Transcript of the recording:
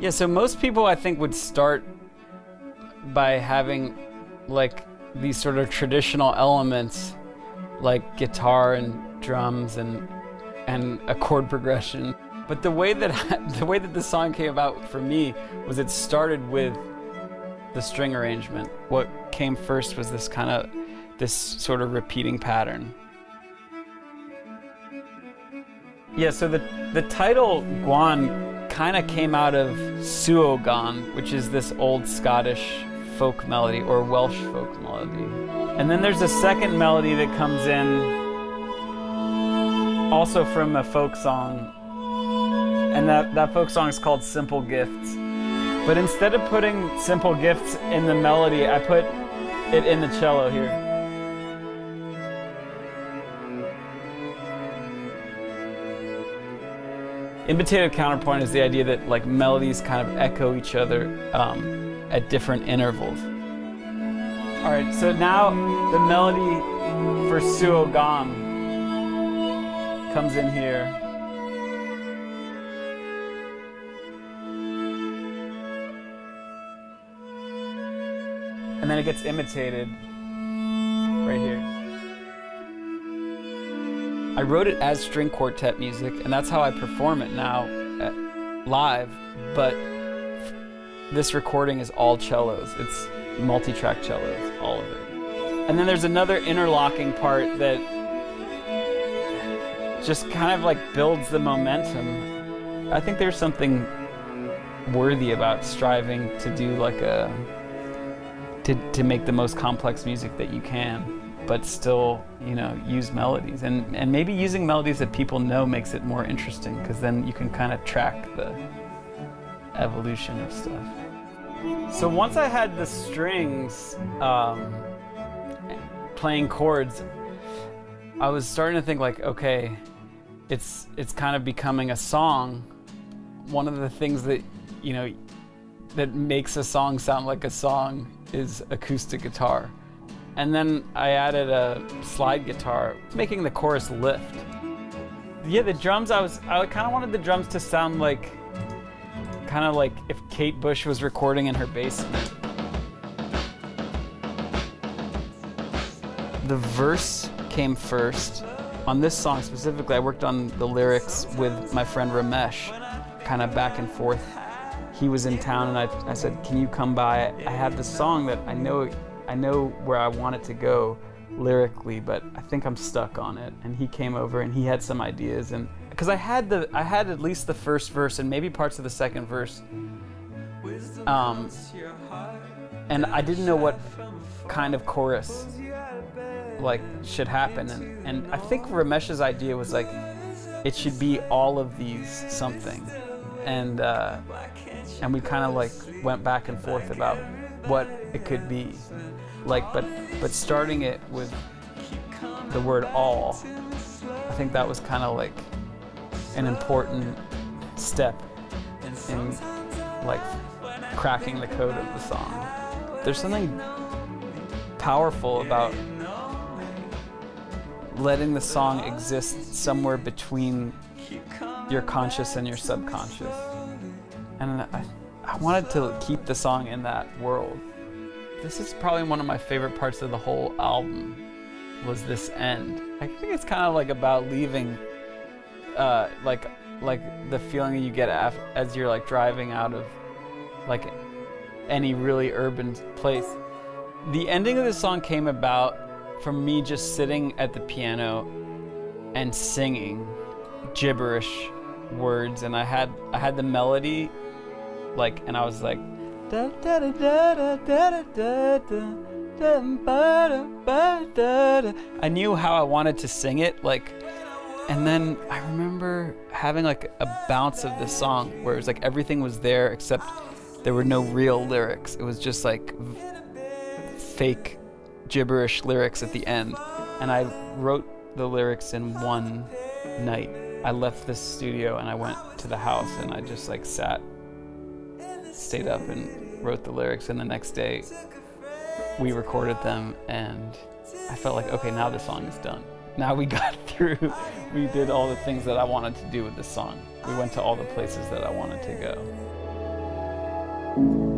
Yeah, so most people I think would start by having like these sort of traditional elements like guitar and drums and a chord progression. But the way that the song came about for me was it started with the string arrangement. What came first was this sort of repeating pattern. Yeah, so the title Gwan kind of came out of Suogan, which is this old Scottish folk melody or Welsh folk melody. And then there's a second melody that comes in also from a folk song. And that folk song is called Simple Gifts. But instead of putting Simple Gifts in the melody, I put it in the cello here. Imitative counterpoint is the idea that like melodies kind of echo each other at different intervals. All right, so now the melody for Suogan comes in here. And then it gets imitated right here. I wrote it as string quartet music, and that's how I perform it now live, but this recording is all cellos. It's multi-track cellos, all of it. And then there's another interlocking part that just kind of like builds the momentum. I think there's something worthy about striving to do like to make the most complex music that you can, but still, you know, use melodies. And maybe using melodies that people know makes it more interesting, because then you can kind of track the evolution of stuff. So once I had the strings playing chords, I was starting to think like, okay, it's kind of becoming a song. One of the things that, you know, that makes a song sound like a song is acoustic guitar. And then I added a slide guitar, making the chorus lift. Yeah, the drums, I kind of wanted the drums to sound like, kind of like if Kate Bush was recording in her basement. The verse came first. On this song specifically, I worked on the lyrics with my friend Ramesh, kind of back and forth. He was in town and I said, can you come by? I have this song that I know where I want it to go lyrically, but I think I'm stuck on it. And he came over and he had some ideas, and because I had at least the first verse and maybe parts of the second verse, and I didn't know what kind of chorus like should happen, and I think Ramesh's idea was like it should be all of these something, and we kind of like went back and forth about what it could be, like, but starting it with the word all, I think that was kind of like an important step in like cracking the code of the song. There's something powerful about letting the song exist somewhere between your conscious and your subconscious. And I wanted to keep the song in that world. This is probably one of my favorite parts of the whole album, was this end. I think it's kind of like about leaving, like the feeling you get as you're like driving out of like any really urban place. The ending of the song came about from me just sitting at the piano and singing gibberish words, and I had the melody, like, and I was like, I knew how I wanted to sing it, like, and then I remember having like a bounce of this song where it was like everything was there except there were no real lyrics. It was just like fake gibberish lyrics at the end, and I wrote the lyrics in one night. I left the studio and I went to the house and I just like stayed up and wrote the lyrics, and the next day we recorded them, and I felt like, okay, now the song is done. Now we got through, we did all the things that I wanted to do with the song. We went to all the places that I wanted to go. you.